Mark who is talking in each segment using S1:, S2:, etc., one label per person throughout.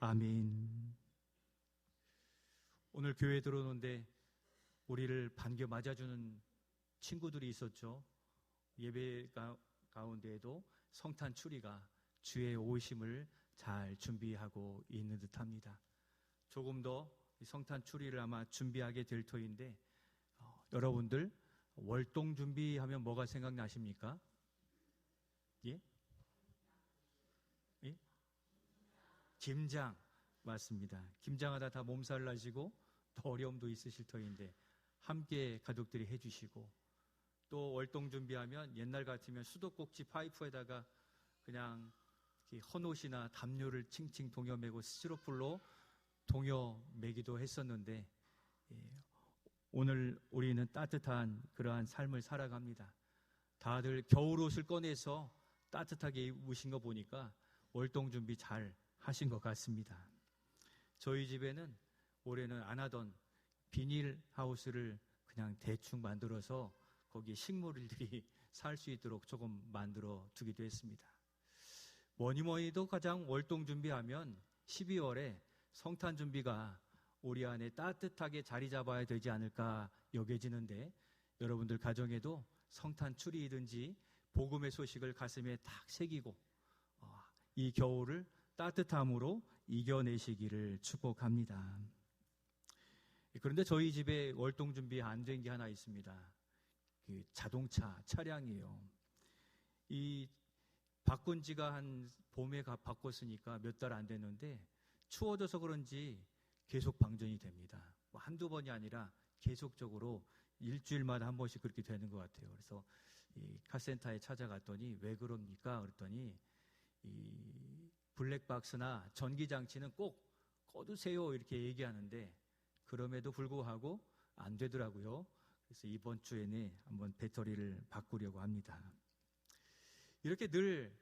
S1: 아멘. 오늘 교회에 들어오는데 우리를 반겨 맞아주는 친구들이 있었죠. 예배 가운데에도 성탄 추리가 주의 오심을 잘 준비하고 있는 듯합니다. 조금 더 성탄 추리를 아마 준비하게 될 터인데 여러분들 월동 준비하면 뭐가 생각나십니까? 예? 예? 김장. 맞습니다. 김장하다 다 몸살 나시고 또 어려움도 있으실 터인데 함께 가족들이 해주시고, 또 월동 준비하면 옛날 같으면 수도꼭지 파이프에다가 그냥 헌옷이나 담요를 칭칭 동여매고 스티로폴로 동여매기도 했었는데, 오늘 우리는 따뜻한 그러한 삶을 살아갑니다. 다들 겨울옷을 꺼내서 따뜻하게 입으신 거 보니까 월동 준비 잘 하신 것 같습니다. 저희 집에는 올해는 안 하던 비닐하우스를 그냥 대충 만들어서 거기에 식물들이 살 수 있도록 조금 만들어 두기도 했습니다. 뭐니뭐니도 가장 월동 준비하면 12월에 성탄 준비가 우리 안에 따뜻하게 자리 잡아야 되지 않을까 여겨지는데, 여러분들 가정에도 성탄 추리이든지 복음의 소식을 가슴에 탁 새기고 이 겨울을 따뜻함으로 이겨내시기를 축복합니다. 그런데 저희 집에 월동 준비 안 된 게 하나 있습니다. 자동차, 차량이에요. 이 바꾼 지가 한 봄에 바꿨으니까 몇 달 안 됐는데 추워져서 그런지 계속 방전이 됩니다. 한두 번이 아니라 계속적으로 일주일마다 한 번씩 그렇게 되는 것 같아요. 그래서 이 카센터에 찾아갔더니 왜 그럽니까? 그랬더니 이 블랙박스나 전기장치는 꼭 꺼두세요 이렇게 얘기하는데 그럼에도 불구하고 안 되더라고요. 그래서 이번 주에는 한번 배터리를 바꾸려고 합니다. 이렇게 늘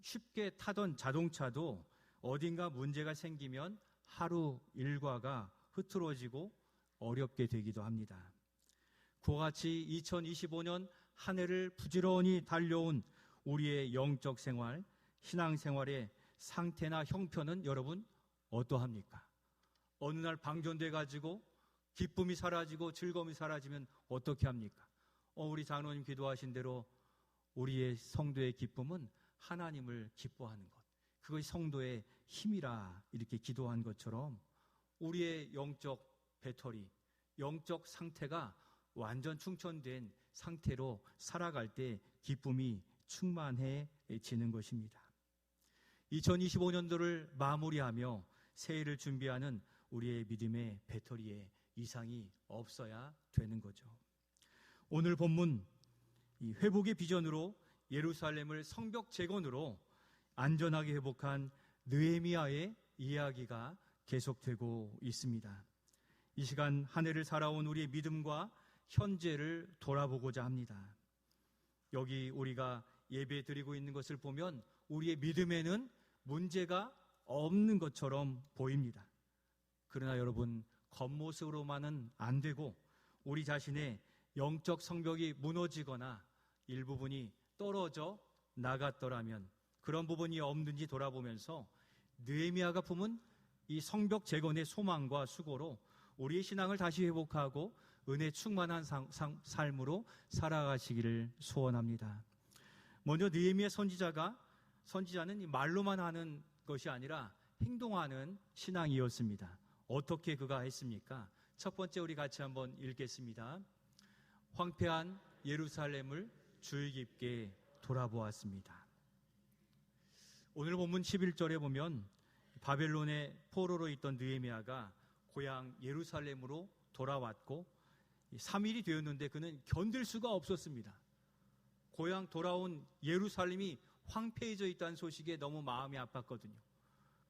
S1: 쉽게 타던 자동차도 어딘가 문제가 생기면 하루 일과가 흐트러지고 어렵게 되기도 합니다. 그와 같이 2025년 한 해를 부지런히 달려온 우리의 영적 생활, 신앙생활의 상태나 형편은 여러분 어떠합니까? 어느 날 방전돼 가지고 기쁨이 사라지고 즐거움이 사라지면 어떻게 합니까? 우리 장로님 기도하신 대로 우리의 성도의 기쁨은 하나님을 기뻐하는 것, 그것이 성도의 힘이라 이렇게 기도한 것처럼 우리의 영적 배터리, 영적 상태가 완전 충전된 상태로 살아갈 때 기쁨이 충만해지는 것입니다. 2025년도를 마무리하며 새해를 준비하는 우리의 믿음의 배터리에 이상이 없어야 되는 거죠. 오늘 본문 이 회복의 비전으로 예루살렘을 성벽 재건으로 안전하게 회복한 느헤미야의 이야기가 계속되고 있습니다. 이 시간 한 해를 살아온 우리의 믿음과 현재를 돌아보고자 합니다. 여기 우리가 예배 드리고 있는 것을 보면 우리의 믿음에는 문제가 없는 것처럼 보입니다. 그러나 여러분, 겉모습으로만은 안 되고 우리 자신의 영적 성벽이 무너지거나 일부분이 떨어져 나갔더라면 그런 부분이 없는지 돌아보면서 느헤미야가 품은 이 성벽 재건의 소망과 수고로 우리의 신앙을 다시 회복하고 은혜 충만한 삶으로 살아가시기를 소원합니다. 먼저 느헤미야 선지자는 이 말로만 하는 것이 아니라 행동하는 신앙이었습니다. 어떻게 그가 했습니까? 첫 번째 우리 같이 한번 읽겠습니다. 황폐한 예루살렘을 주의 깊게 돌아보았습니다. 오늘 본문 11절에 보면 바벨론의 포로로 있던 느헤미야가 고향 예루살렘으로 돌아왔고 3일이 되었는데 그는 견딜 수가 없었습니다. 고향 돌아온 예루살렘이 황폐해져 있다는 소식에 너무 마음이 아팠거든요.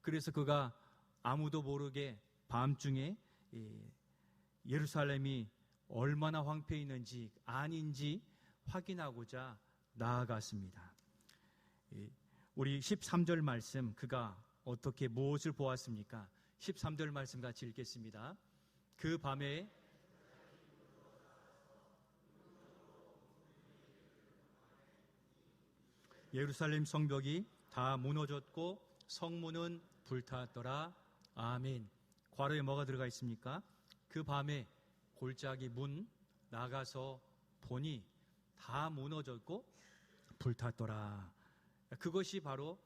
S1: 그래서 그가 아무도 모르게 밤중에 예루살렘이 얼마나 황폐해 있는지 아닌지 확인하고자 나아갔습니다. 우리 13절 말씀, 그가 어떻게 무엇을 보았습니까? 13절 말씀 같이 읽겠습니다. 그 밤에 예루살렘 성벽이 다 무너졌고 성문은 불탔더라. 아멘. 괄호에 뭐가 들어가 있습니까? 그 밤에 골짜기 문 나가서 보니 다 무너졌고 불탔더라. 그것이 바로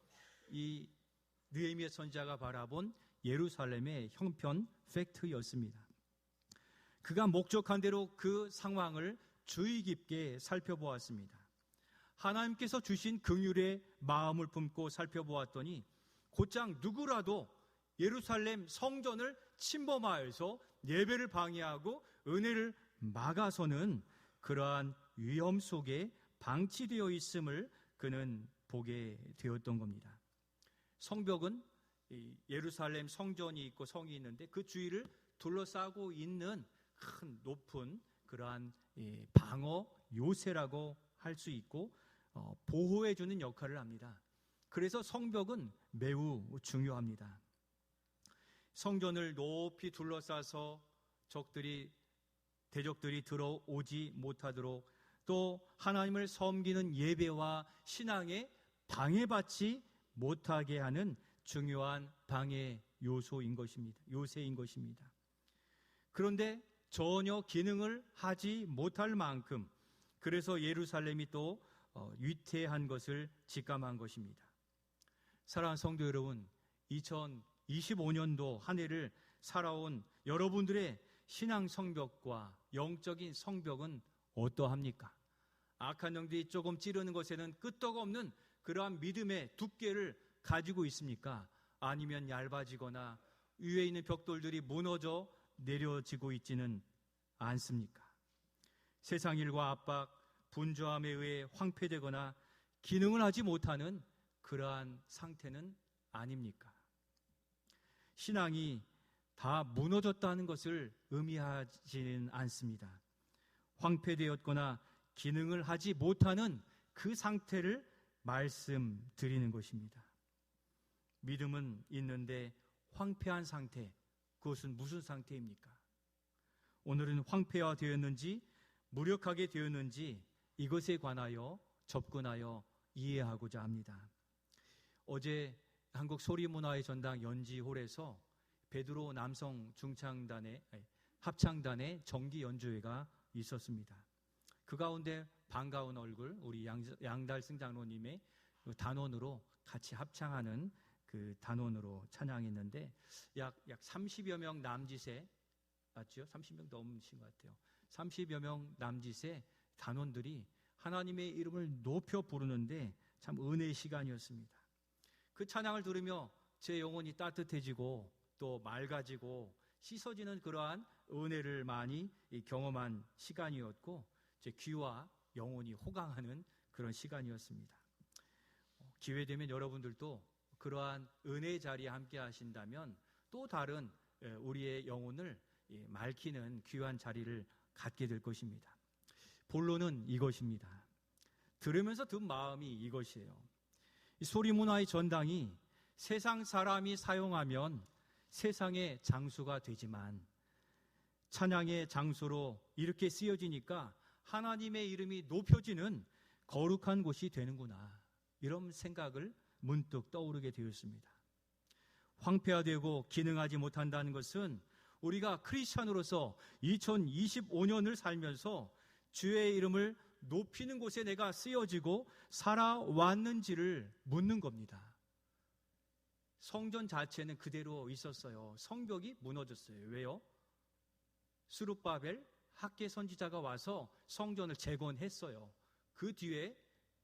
S1: 이 느헤미야 선지자가 바라본 예루살렘의 형편 팩트였습니다. 그가 목적한 대로 그 상황을 주의 깊게 살펴보았습니다. 하나님께서 주신 긍휼의 마음을 품고 살펴보았더니 곧장 누구라도 예루살렘 성전을 침범하여서 예배를 방해하고 은혜를 막아서는 그러한 위험 속에 방치되어 있음을 그는 보게 되었던 겁니다. 성벽은 예루살렘 성전이 있고 성이 있는데 그 주위를 둘러싸고 있는 큰 높은 그러한 방어 요새라고 할 수 있고 보호해 주는 역할을 합니다. 그래서 성벽은 매우 중요합니다. 성전을 높이 둘러싸서 대적들이 들어오지 못하도록 또 하나님을 섬기는 예배와 신앙에 방해받지 못하게 하는 중요한 방해 요새인 것입니다. 그런데 전혀 기능을 하지 못할 만큼 그래서 예루살렘이 또 위태한 것을 직감한 것입니다. 사랑하는 성도 여러분, 2025년도 한 해를 살아온 여러분들의 신앙 성벽과 영적인 성벽은 어떠합니까? 악한 영들이 조금 찌르는 것에는 끄떡 없는 그러한 믿음의 두께를 가지고 있습니까? 아니면 얇아지거나 위에 있는 벽돌들이 무너져 내려지고 있지는 않습니까? 세상 일과 압박, 분주함에 의해 황폐되거나 기능을 하지 못하는 그러한 상태는 아닙니까? 신앙이 다 무너졌다는 것을 의미하지는 않습니다. 황폐되었거나 기능을 하지 못하는 그 상태를 말씀드리는 것입니다. 믿음은 있는데 황폐한 상태, 그것은 무슨 상태입니까? 오늘은 황폐화되었는지 무력하게 되었는지 이것에 관하여 접근하여 이해하고자 합니다. 어제 한국 소리문화의 전당 연지홀에서 베드로 남성 합창단의 정기 연주회가 있었습니다. 그 가운데 반가운 얼굴 우리 양달승 장로님의 단원으로 같이 합창하는 그 단원으로 찬양했는데 약 30여 명 남짓의 맞죠? 30명 넘으신 것 같아요. 30여 명 남짓의 단원들이 하나님의 이름을 높여 부르는데 참 은혜의 시간이었습니다. 그 찬양을 들으며 제 영혼이 따뜻해지고 또 맑아지고 씻어지는 그러한 은혜를 많이 경험한 시간이었고 제 귀와 영혼이 호강하는 그런 시간이었습니다. 기회되면 여러분들도 그러한 은혜의 자리에 함께 하신다면 또 다른 우리의 영혼을 맑히는 귀한 자리를 갖게 될 것입니다. 본론은 이것입니다. 들으면서 든 마음이 이것이에요. 이 소리문화의 전당이 세상 사람이 사용하면 세상의 장수가 되지만 찬양의 장소로 이렇게 쓰여지니까 하나님의 이름이 높여지는 거룩한 곳이 되는구나, 이런 생각을 문득 떠오르게 되었습니다. 황폐화되고 기능하지 못한다는 것은 우리가 크리스찬으로서 2025년을 살면서 주의 이름을 높이는 곳에 내가 쓰여지고 살아왔는지를 묻는 겁니다. 성전 자체는 그대로 있었어요. 성벽이 무너졌어요. 왜요? 스룹바벨 학개 선지자가 와서 성전을 재건했어요. 그 뒤에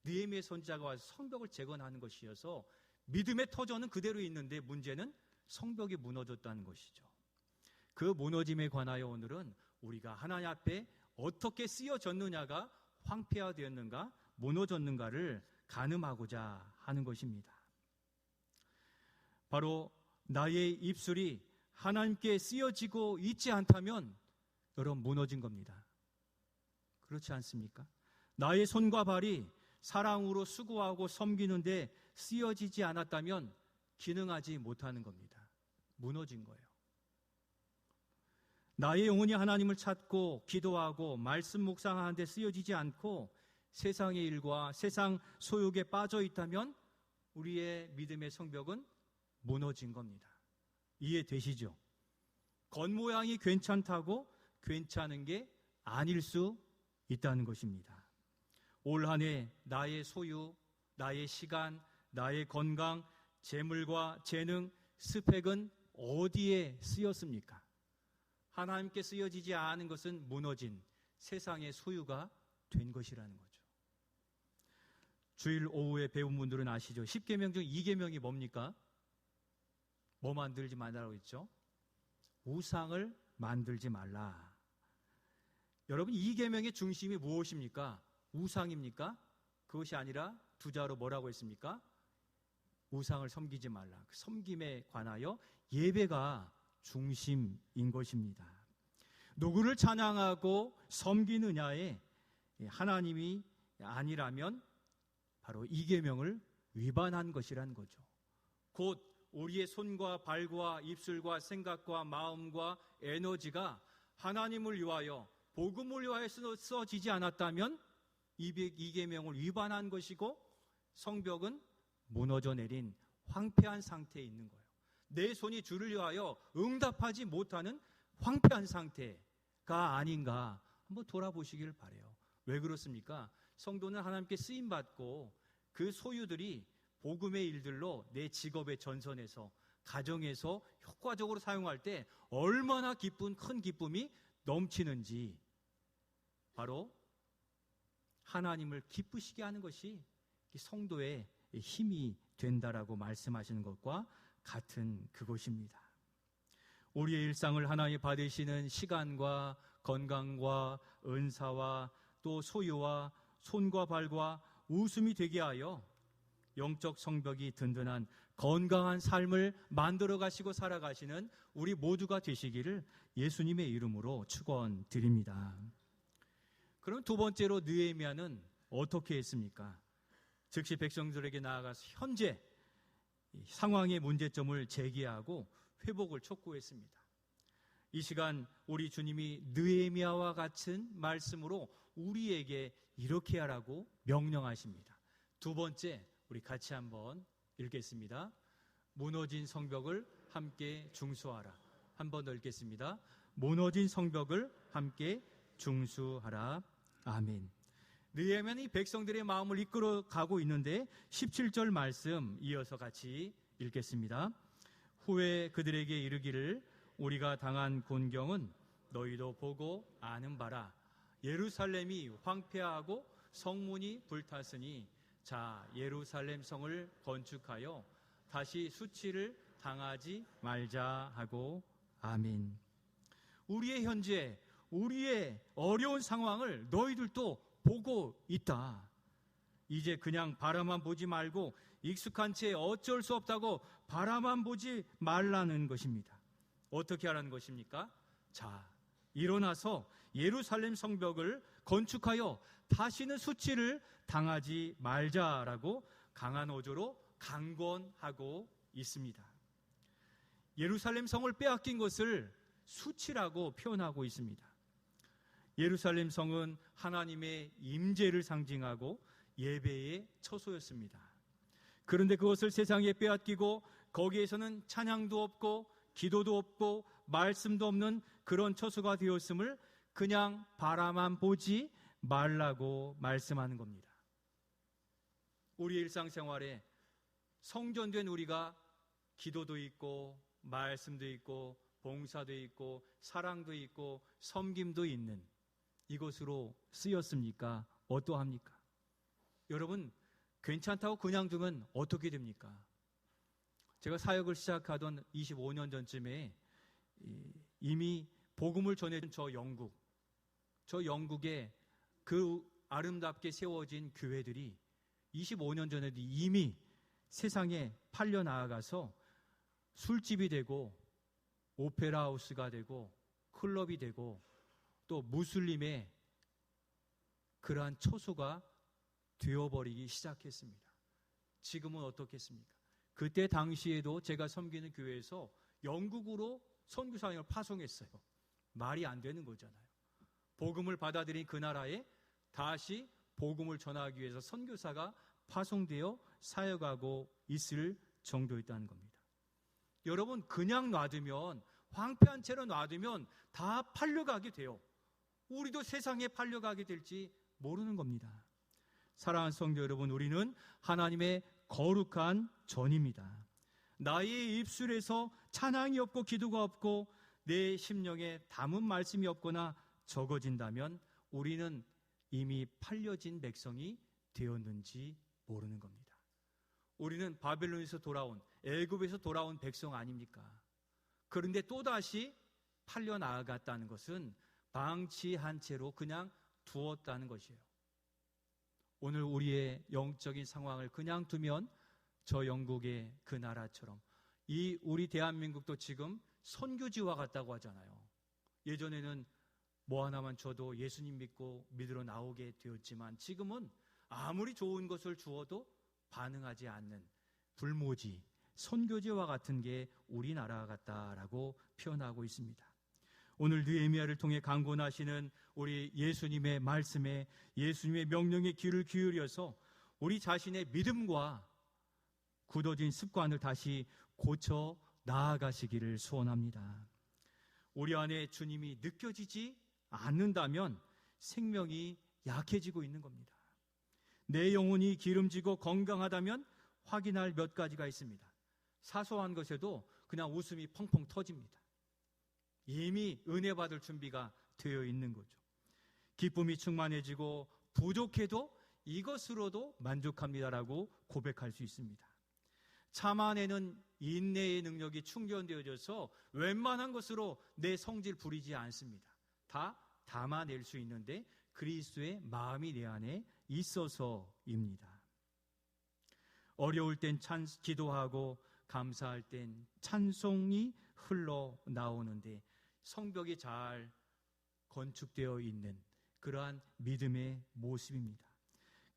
S1: 느헤미야 선지자가 와서 성벽을 재건하는 것이어서 믿음의 터전은 그대로 있는데 문제는 성벽이 무너졌다는 것이죠. 그 무너짐에 관하여 오늘은 우리가 하나님 앞에 어떻게 쓰여졌느냐가 황폐화되었는가 무너졌는가를 가늠하고자 하는 것입니다. 바로 나의 입술이 하나님께 쓰여지고 있지 않다면 여러분 무너진 겁니다. 그렇지 않습니까? 나의 손과 발이 사랑으로 수고하고 섬기는데 쓰여지지 않았다면 기능하지 못하는 겁니다. 무너진 거예요. 나의 영혼이 하나님을 찾고 기도하고 말씀 묵상하는 데 쓰여지지 않고 세상의 일과 세상 소욕에 빠져 있다면 우리의 믿음의 성벽은 무너진 겁니다. 이해되시죠? 겉모양이 괜찮다고 괜찮은 게 아닐 수 있다는 것입니다. 올 한 해 나의 소유, 나의 시간, 나의 건강, 재물과 재능, 스펙은 어디에 쓰였습니까? 하나님께 쓰여지지 않은 것은 무너진 세상의 소유가 된 것이라는 거죠. 주일 오후에 배운 분들은 아시죠? 10계명 중 2계명이 뭡니까? 뭐 만들지 말라고 했죠? 우상을 만들지 말라. 여러분, 2계명의 중심이 무엇입니까? 우상입니까? 그것이 아니라 두자로 뭐라고 했습니까? 우상을 섬기지 말라. 그 섬김에 관하여 예배가 중심인 것입니다. 누구를 찬양하고 섬기느냐에 하나님이 아니라면 바로 2계명을 위반한 것이란 거죠. 곧 우리의 손과 발과 입술과 생각과 마음과 에너지가 하나님을 위하여 복음을 위하여 써지지 않았다면 2계명을 위반한 것이고 성벽은 무너져 내린 황폐한 상태에 있는 거예요. 내 손이 주를 위하여 응답하지 못하는 황폐한 상태가 아닌가 한번 돌아보시길 바라요. 왜 그렇습니까? 성도는 하나님께 쓰임받고 그 소유들이 복음의 일들로 내 직업의 전선에서 가정에서 효과적으로 사용할 때 얼마나 큰 기쁨이 넘치는지 바로 하나님을 기쁘시게 하는 것이 성도의 힘이 된다라고 말씀하시는 것과 같은 그것입니다. 우리의 일상을 하나님 받으시는 시간과 건강과 은사와 또 소유와 손과 발과 웃음이 되게 하여 영적 성벽이 든든한 건강한 삶을 만들어 가시고 살아가시는 우리 모두가 되시기를 예수님의 이름으로 축원드립니다. 그럼 두 번째로 느헤미야는 어떻게 했습니까? 즉시 백성들에게 나아가서 현재 상황의 문제점을 제기하고 회복을 촉구했습니다. 이 시간 우리 주님이 느헤미야와 같은 말씀으로 우리에게 이렇게 하라고 명령하십니다. 두 번째, 우리 같이 한번 읽겠습니다. 무너진 성벽을 함께 중수하라. 한 번 더 읽겠습니다. 무너진 성벽을 함께 중수하라. 아멘. 느헤미야는 이 백성들의 마음을 이끌어 가고 있는데 17절 말씀 이어서 같이 읽겠습니다. 후에 그들에게 이르기를 우리가 당한 곤경은 너희도 보고 아는 바라. 예루살렘이 황폐하고 성문이 불탔으니 자 예루살렘 성을 건축하여 다시 수치를 당하지 말자 하고 아멘. 우리의 현재, 우리의 어려운 상황을 너희들도 보고 있다. 이제 그냥 바라만 보지 말고 익숙한 채 어쩔 수 없다고 바라만 보지 말라는 것입니다. 어떻게 하라는 것입니까? 자, 일어나서 예루살렘 성벽을 건축하여 다시는 수치를 당하지 말자라고 강한 어조로 강권하고 있습니다. 예루살렘 성을 빼앗긴 것을 수치라고 표현하고 있습니다. 예루살렘 성은 하나님의 임재를 상징하고 예배의 처소였습니다. 그런데 그것을 세상에 빼앗기고 거기에서는 찬양도 없고 기도도 없고 말씀도 없는 그런 처소가 되었음을 그냥 바라만 보지 말라고 말씀하는 겁니다. 우리 일상생활에 성전된 우리가 기도도 있고 말씀도 있고 봉사도 있고 사랑도 있고 섬김도 있는 이것으로 쓰였습니까? 어떠합니까? 여러분, 괜찮다고 그냥 두면 어떻게 됩니까? 제가 사역을 시작하던 25년 전쯤에 이미 복음을 전해준 저 영국에 그 아름답게 세워진 교회들이 25년 전에도 이미 세상에 팔려 나아가서 술집이 되고 오페라 하우스가 되고 클럽이 되고 또 무슬림의 그러한 처소가 되어버리기 시작했습니다. 지금은 어떻겠습니까? 그때 당시에도 제가 섬기는 교회에서 영국으로 선교사님을 파송했어요. 말이 안 되는 거잖아요. 복음을 받아들인 그 나라에 다시 복음을 전하기 위해서 선교사가 파송되어 사역하고 있을 정도였다는 겁니다. 여러분 그냥 놔두면, 황폐한 채로 놔두면 다 팔려가게 돼요. 우리도 세상에 팔려가게 될지 모르는 겁니다. 사랑하는 성도 여러분, 우리는 하나님의 거룩한 전입니다. 나의 입술에서 찬양이 없고 기도가 없고 내 심령에 담은 말씀이 없거나 적어진다면 우리는 이미 팔려진 백성이 되었는지 모르는 겁니다. 우리는 바벨론에서 돌아온, 애굽에서 돌아온 백성 아닙니까? 그런데 또다시 팔려 나아갔다는 것은 방치한 채로 그냥 두었다는 것이에요. 오늘 우리의 영적인 상황을 그냥 두면 저 영국의 그 나라처럼 이 우리 대한민국도 지금 선교지와 같다고 하잖아요. 예전에는 뭐 하나만 줘도 예수님 믿으러 나오게 되었지만 지금은 아무리 좋은 것을 주어도 반응하지 않는 불모지, 선교지와 같은 게 우리나라 같다라고 표현하고 있습니다. 오늘 느헤미야를 통해 강권하시는 우리 예수님의 말씀에, 예수님의 명령에 귀를 기울여서 우리 자신의 믿음과 굳어진 습관을 다시 고쳐 나아가시기를 소원합니다. 우리 안에 주님이 느껴지지 않는다면 생명이 약해지고 있는 겁니다. 내 영혼이 기름지고 건강하다면 확인할 몇 가지가 있습니다. 사소한 것에도 그냥 웃음이 펑펑 터집니다. 이미 은혜 받을 준비가 되어 있는 거죠. 기쁨이 충만해지고 부족해도 이것으로도 만족합니다라고 고백할 수 있습니다. 참아내는 인내의 능력이 충전되어져서 웬만한 것으로 내 성질 부리지 않습니다. 다 담아낼 수 있는데 그리스도의 마음이 내 안에 있어서입니다. 어려울 땐 기도하고 감사할 땐 찬송이 흘러나오는데 성벽이 잘 건축되어 있는 그러한 믿음의 모습입니다.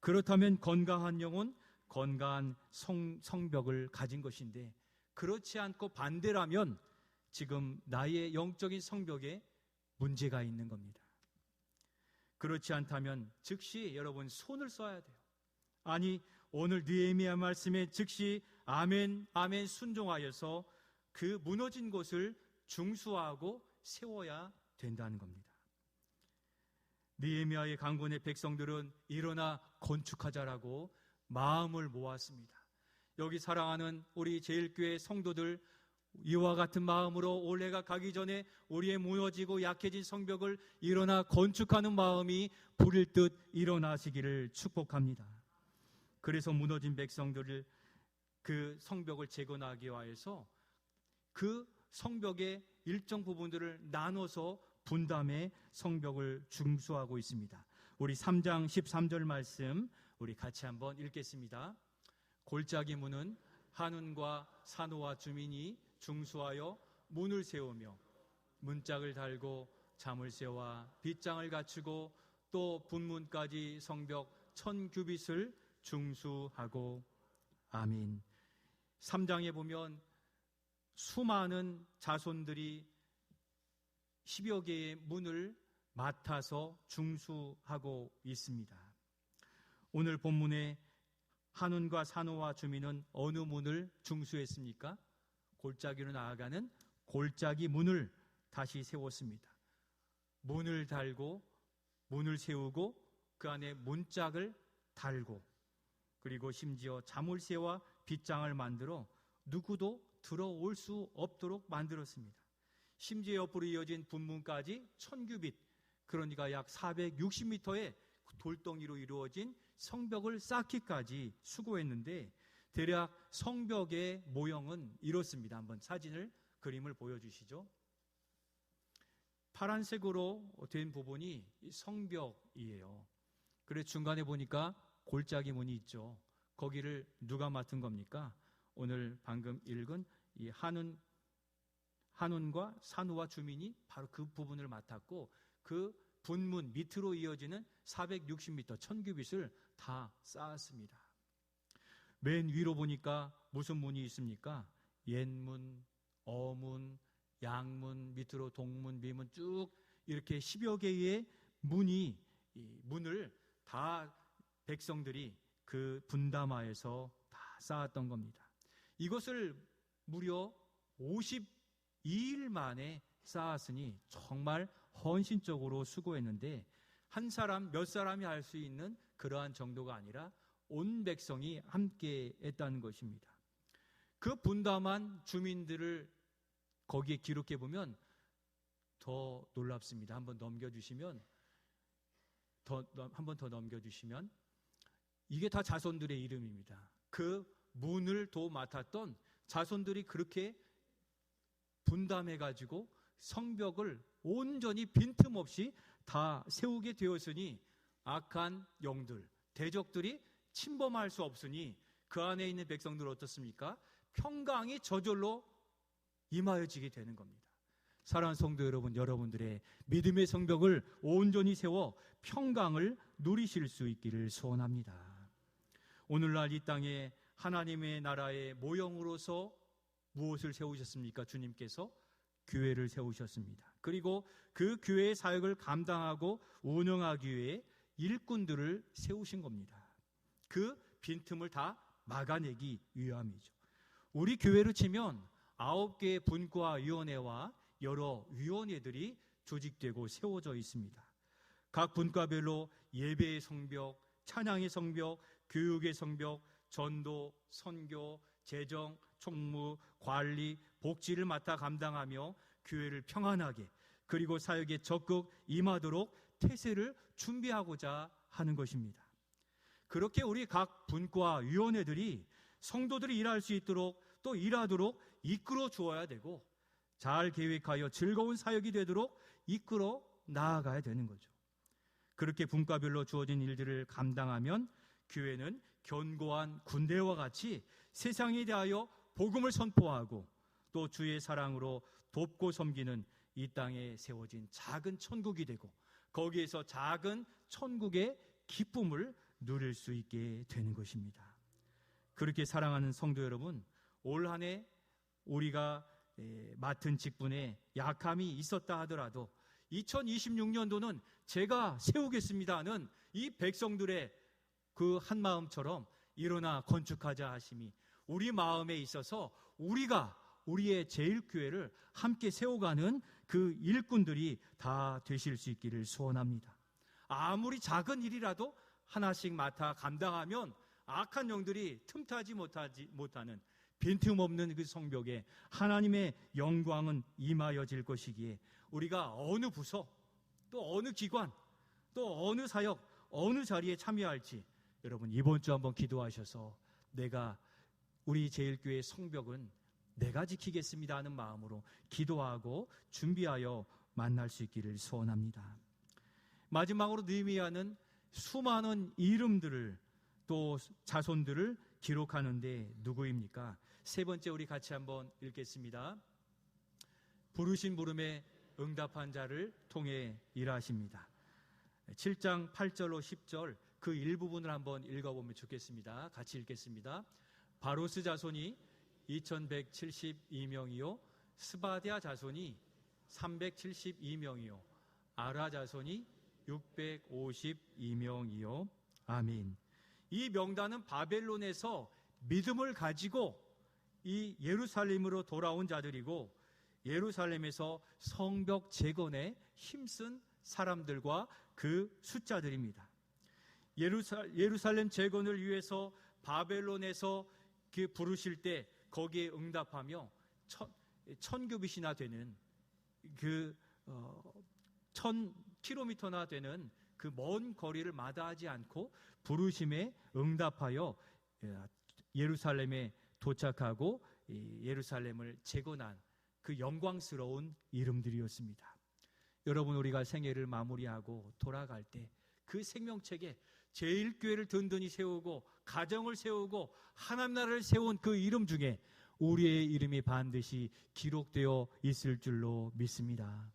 S1: 그렇다면 건강한 영혼, 건강한 성벽을 가진 것인데 그렇지 않고 반대라면 지금 나의 영적인 성벽에 문제가 있는 겁니다. 그렇지 않다면 즉시 여러분 손을 써야 돼요. 아니 오늘 느헤미야 말씀에 즉시 아멘 아멘 순종하여서 그 무너진 곳을 중수하고 세워야 된다는 겁니다. 느헤미야의 강권의 백성들은 일어나 건축하자라고 마음을 모았습니다. 여기 사랑하는 우리 제일교회 성도들, 이와 같은 마음으로 올해가 가기 전에 우리의 무너지고 약해진 성벽을 일어나 건축하는 마음이 불일 듯 일어나시기를 축복합니다. 그래서 무너진 백성들을 그 성벽을 재건하기 위해서 그 성벽의 일정 부분들을 나눠서 분담해 성벽을 중수하고 있습니다. 우리 3장 13절 말씀 우리 같이 한번 읽겠습니다. 골짜기 문은 한운과 산호와 주민이 중수하여 문을 세우며 문짝을 달고 자물쇠와 빗장을 갖추고 또 분문까지 성벽 1000규빗을 중수하고 아멘. 3장에 보면 수많은 자손들이 10여 개의 문을 맡아서 중수하고 있습니다. 오늘 본문에 한운과 산호와 주민은 어느 문을 중수했습니까? 골짜기로 나아가는 골짜기 문을 다시 세웠습니다. 문을 달고 문을 세우고 그 안에 문짝을 달고 그리고 심지어 자물쇠와 빗장을 만들어 누구도 들어올 수 없도록 만들었습니다. 심지어 옆으로 이어진 분문까지 1000규빗, 그러니까 약 460m의 돌덩이로 이루어진 성벽을 쌓기까지 수고했는데 대략 성벽의 모형은 이렇습니다. 한번 그림을 보여주시죠. 파란색으로 된 부분이 성벽이에요. 그래서 중간에 보니까 골짜기 문이 있죠. 거기를 누가 맡은 겁니까? 오늘 방금 읽은 이 한운과 산호와 주민이 바로 그 부분을 맡았고 그 분문 밑으로 이어지는 460m 1000규빗을 다 쌓았습니다. 맨 위로 보니까 무슨 문이 있습니까? 옛문, 어문, 양문, 밑으로 동문, 미문 쭉 이렇게 10여 개의 문을 다 백성들이 그 분담하에서 다 쌓았던 겁니다. 이것을 무려 52일 만에 쌓았으니 정말 헌신적으로 수고했는데 한 사람 몇 사람이 할 수 있는 그러한 정도가 아니라 온 백성이 함께 했다는 것입니다. 그 분담한 주민들을 거기에 기록해 보면 더 놀랍습니다. 한번 넘겨주시면 한 번 더 넘겨주시면 이게 다 자손들의 이름입니다. 그 문을 도 맡았던 자손들이 그렇게 분담해가지고 성벽을 온전히 빈틈없이 다 세우게 되었으니 악한 영들, 대적들이 침범할 수 없으니 그 안에 있는 백성들은 어떻습니까? 평강이 저절로 임하여지게 되는 겁니다. 사랑하는 성도 여러분, 여러분들의 믿음의 성벽을 온전히 세워 평강을 누리실 수 있기를 소원합니다. 오늘날 이 땅에 하나님의 나라의 모형으로서 무엇을 세우셨습니까? 주님께서 교회를 세우셨습니다. 그리고 그 교회의 사역을 감당하고 운영하기 위해 일꾼들을 세우신 겁니다. 그 빈틈을 다 막아내기 위함이죠. 우리 교회로 치면 9개의 분과위원회와 여러 위원회들이 조직되고 세워져 있습니다. 각 분과별로 예배의 성벽, 찬양의 성벽, 교육의 성벽, 전도, 선교, 재정, 총무, 관리, 복지를 맡아 감당하며 교회를 평안하게 그리고 사역에 적극 임하도록 태세를 준비하고자 하는 것입니다. 그렇게 우리 각 분과위원회들이 성도들이 일할 수 있도록 또 일하도록 이끌어 주어야 되고 잘 계획하여 즐거운 사역이 되도록 이끌어 나아가야 되는 거죠. 그렇게 분과별로 주어진 일들을 감당하면 교회는 견고한 군대와 같이 세상에 대하여 복음을 선포하고 또 주의 사랑으로 돕고 섬기는 이 땅에 세워진 작은 천국이 되고 거기에서 작은 천국의 기쁨을 누릴 수 있게 되는 것입니다. 그렇게 사랑하는 성도 여러분, 올 한 해 우리가 맡은 직분에 약함이 있었다 하더라도 2026년도는 제가 세우겠습니다는 이 백성들의 그 한마음처럼 일어나 건축하자 하심이 우리 마음에 있어서 우리가 우리의 제일교회를 함께 세워가는 그 일꾼들이 다 되실 수 있기를 소원합니다. 아무리 작은 일이라도 하나씩 맡아 감당하면 악한 영들이 틈타지 못하는 빈틈없는 그 성벽에 하나님의 영광은 임하여질 것이기에 우리가 어느 부서 또 어느 기관 또 어느 사역 어느 자리에 참여할지 여러분 이번 주 한번 기도하셔서 내가 우리 제일교회 성벽은 내가 지키겠습니다 하는 마음으로 기도하고 준비하여 만날 수 있기를 소원합니다. 마지막으로 느헤미야는 수많은 이름들을 또 자손들을 기록하는데 누구입니까? 세 번째 우리 같이 한번 읽겠습니다. 부르신 부름에 응답한 자를 통해 일하십니다. 7장 8절로 10절 그 일부분을 한번 읽어보면 좋겠습니다. 같이 읽겠습니다. 바로스 자손이 2172명이요 스바디아 자손이 372명이요 아라 자손이 652명이요 아멘. 이 명단은 바벨론에서 믿음을 가지고 이 예루살렘으로 돌아온 자들이고 예루살렘에서 성벽 재건에 힘쓴 사람들과 그 숫자들입니다. 예루살렘 재건을 위해서 바벨론에서 그 부르실 때 거기에 응답하며 1000규빗이나 되는 그 1000km나 되는 그 먼 거리를 마다하지 않고 부르심에 응답하여 예루살렘에 도착하고 예루살렘을 재건한 그 영광스러운 이름들이었습니다. 여러분 우리가 생애를 마무리하고 돌아갈 때 그 생명책에 제일교회를 든든히 세우고 가정을 세우고 하나님 나라를 세운 그 이름 중에 우리의 이름이 반드시 기록되어 있을 줄로 믿습니다.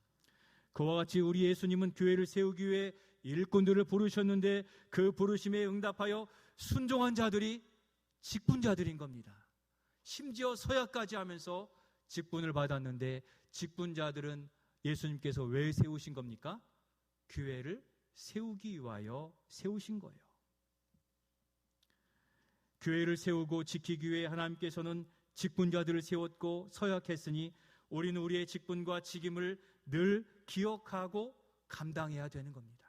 S1: 그와 같이 우리 예수님은 교회를 세우기 위해 일꾼들을 부르셨는데 그 부르심에 응답하여 순종한 자들이 직분자들인 겁니다. 심지어 서약까지 하면서 직분을 받았는데 직분자들은 예수님께서 왜 세우신 겁니까? 교회를 세우기 위하여 세우신 거예요. 교회를 세우고 지키기 위해 하나님께서는 직분자들을 세웠고 서약했으니 우리는 우리의 직분과 직임을 늘 기억하고 감당해야 되는 겁니다.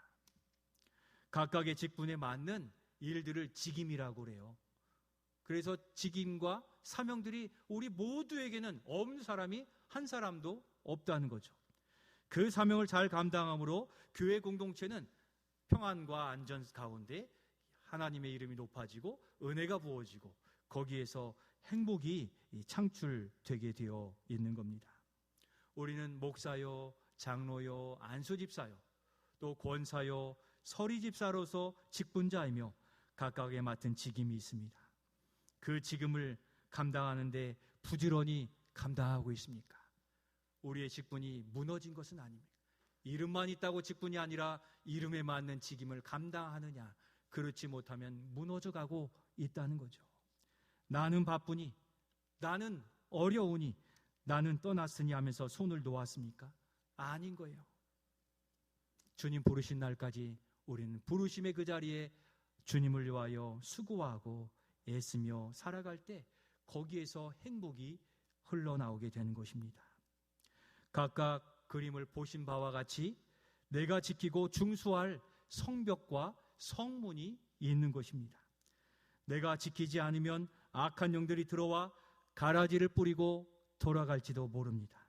S1: 각각의 직분에 맞는 일들을 직임이라고 그래요. 그래서 직임과 사명들이 우리 모두에게는 없는 사람이 한 사람도 없다는 거죠. 그 사명을 잘 감당함으로 교회 공동체는 평안과 안전 가운데 하나님의 이름이 높아지고 은혜가 부어지고 거기에서 행복이 창출되게 되어 있는 겁니다. 우리는 목사요, 장로요, 안수집사요, 또 권사요, 서리집사로서 직분자이며 각각에 맡은 직임이 있습니다. 그 직임을 감당하는데 부지런히 감당하고 있습니까? 우리의 직분이 무너진 것은 아닙니다. 이름만 있다고 직분이 아니라 이름에 맞는 직임을 감당하느냐? 그렇지 못하면 무너져가고 있다는 거죠. 나는 바쁘니, 나는 어려우니, 나는 떠났으니 하면서 손을 놓았습니까? 아닌 거예요. 주님 부르신 날까지 우리는 부르심의 그 자리에 주님을 위하여 수고하고 애쓰며 살아갈 때 거기에서 행복이 흘러나오게 되는 것입니다. 각각 그림을 보신 바와 같이 내가 지키고 중수할 성벽과 성문이 있는 것입니다. 내가 지키지 않으면 악한 영들이 들어와 가라지를 뿌리고 돌아갈지도 모릅니다.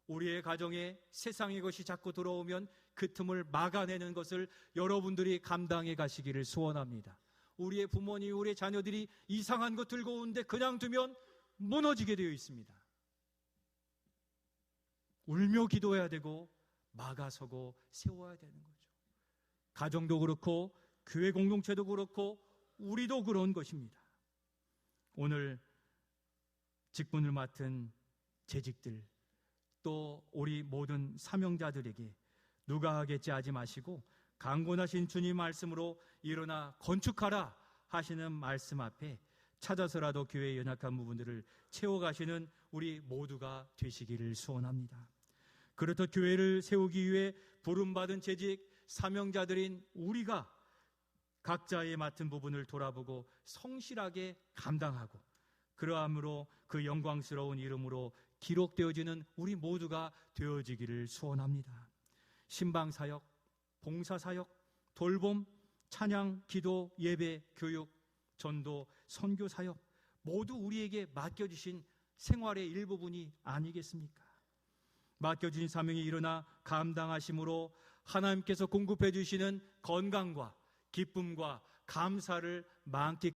S1: 우리의 가정에 세상의 것이 자꾸 들어오면 그 틈을 막아내는 것을 여러분들이 감당해 가시기를 소원합니다. 우리의 부모님, 우리의 자녀들이 이상한 것 들고 오는데 그냥 두면 무너지게 되어 있습니다. 울며 기도해야 되고 막아서고 세워야 되는 거죠. 가정도 그렇고 교회 공동체도 그렇고 우리도 그런 것입니다. 오늘 직분을 맡은 재직들, 또 우리 모든 사명자들에게 누가 하겠지 하지 마시고 강권하신 주님 말씀으로 일어나 건축하라 하시는 말씀 앞에 찾아서라도 교회의 연약한 부분들을 채워가시는 우리 모두가 되시기를 소원합니다. 그렇듯 교회를 세우기 위해 부름받은 재직 사명자들인 우리가 각자의 맡은 부분을 돌아보고 성실하게 감당하고 그러함으로 그 영광스러운 이름으로 기록되어지는 우리 모두가 되어지기를 소원합니다. 신방사역, 봉사사역, 돌봄, 찬양, 기도, 예배, 교육, 전도, 선교사역 모두 우리에게 맡겨주신 생활의 일부분이 아니겠습니까? 맡겨주신 사명이 일어나 감당하심으로 하나님께서 공급해 주시는 건강과 기쁨과 감사를 만끽